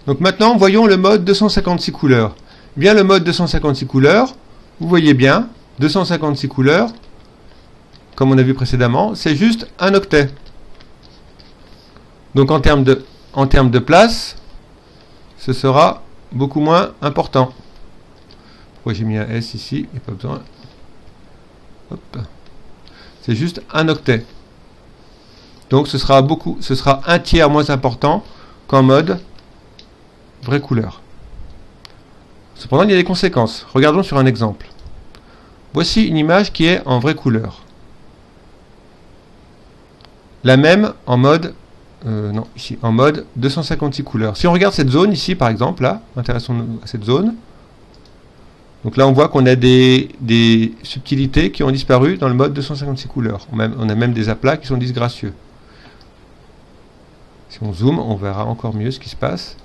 Donc maintenant, voyons le mode 256 couleurs. Eh bien, le mode 256 couleurs, vous voyez bien, 256 couleurs, comme on a vu précédemment, c'est juste un octet. Donc en termes de place, ce sera beaucoup moins important. Pourquoi j'ai mis un S ici? Il n'y a pas besoin. Hop. C'est juste un octet. Donc ce sera un tiers moins important qu'en mode vraie couleur. Cependant, il y a des conséquences. Regardons sur un exemple. Voici une image qui est en vraie couleur. La même en mode ici, en mode 256 couleurs. Si on regarde cette zone ici, par exemple, là, intéressons-nous à cette zone. Donc là, on voit qu'on a des subtilités qui ont disparu dans le mode 256 couleurs. On a même des aplats qui sont disgracieux. Si on zoome, on verra encore mieux ce qui se passe.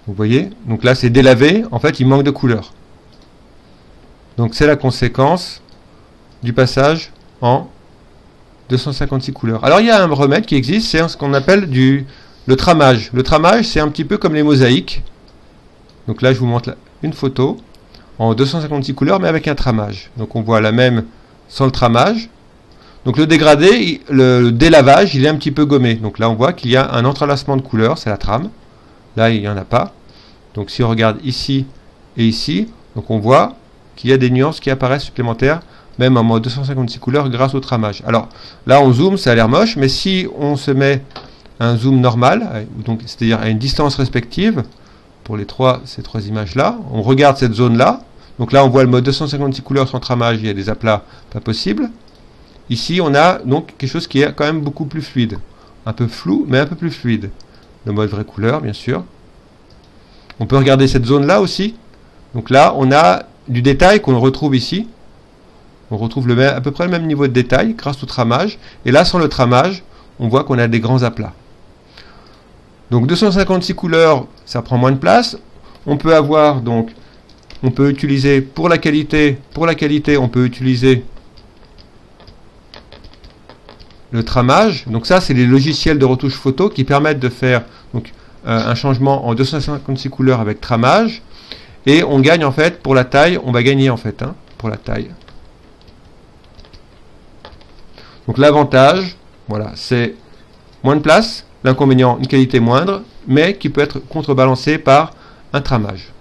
Vous voyez? Donc là, c'est délavé. En fait, il manque de couleurs. Donc c'est la conséquence du passage en 256 couleurs. Alors il y a un remède qui existe, c'est ce qu'on appelle le tramage. Le tramage, c'est un petit peu comme les mosaïques. Donc là, je vous montre une photo en 256 couleurs, mais avec un tramage. Donc on voit la même sans le tramage. Donc le dégradé, le délavage, il est un petit peu gommé. Donc là, on voit qu'il y a un entrelacement de couleurs, c'est la trame. Là, il n'y en a pas. Donc si on regarde ici et ici, donc on voit qu'il y a des nuances qui apparaissent supplémentaires, même en mode 256 couleurs grâce au tramage. Alors là, on zoome, ça a l'air moche, mais si on se met un zoom normal, c'est-à-dire à une distance respective, pour ces trois images-là, on regarde cette zone-là. Donc là, on voit le mode 256 couleurs sans tramage, il y a des aplats pas possibles. Ici, on a donc quelque chose qui est quand même beaucoup plus fluide. Un peu flou, mais un peu plus fluide. Le mode vraie couleur, bien sûr. On peut regarder cette zone-là aussi. Donc là, on a du détail qu'on retrouve ici. On retrouve à peu près le même niveau de détail grâce au tramage. Et là, sans le tramage, on voit qu'on a des grands aplats. Donc 256 couleurs, ça prend moins de place. On peut avoir donc, on peut utiliser pour la qualité, on peut utiliser le tramage. Donc ça, c'est les logiciels de retouche photo qui permettent de faire donc, un changement en 256 couleurs avec tramage. Et on gagne en fait pour la taille, on va gagner en fait pour la taille. Donc l'avantage, voilà, c'est moins de place, l'inconvénient, une qualité moindre, mais qui peut être contrebalancé par un tramage.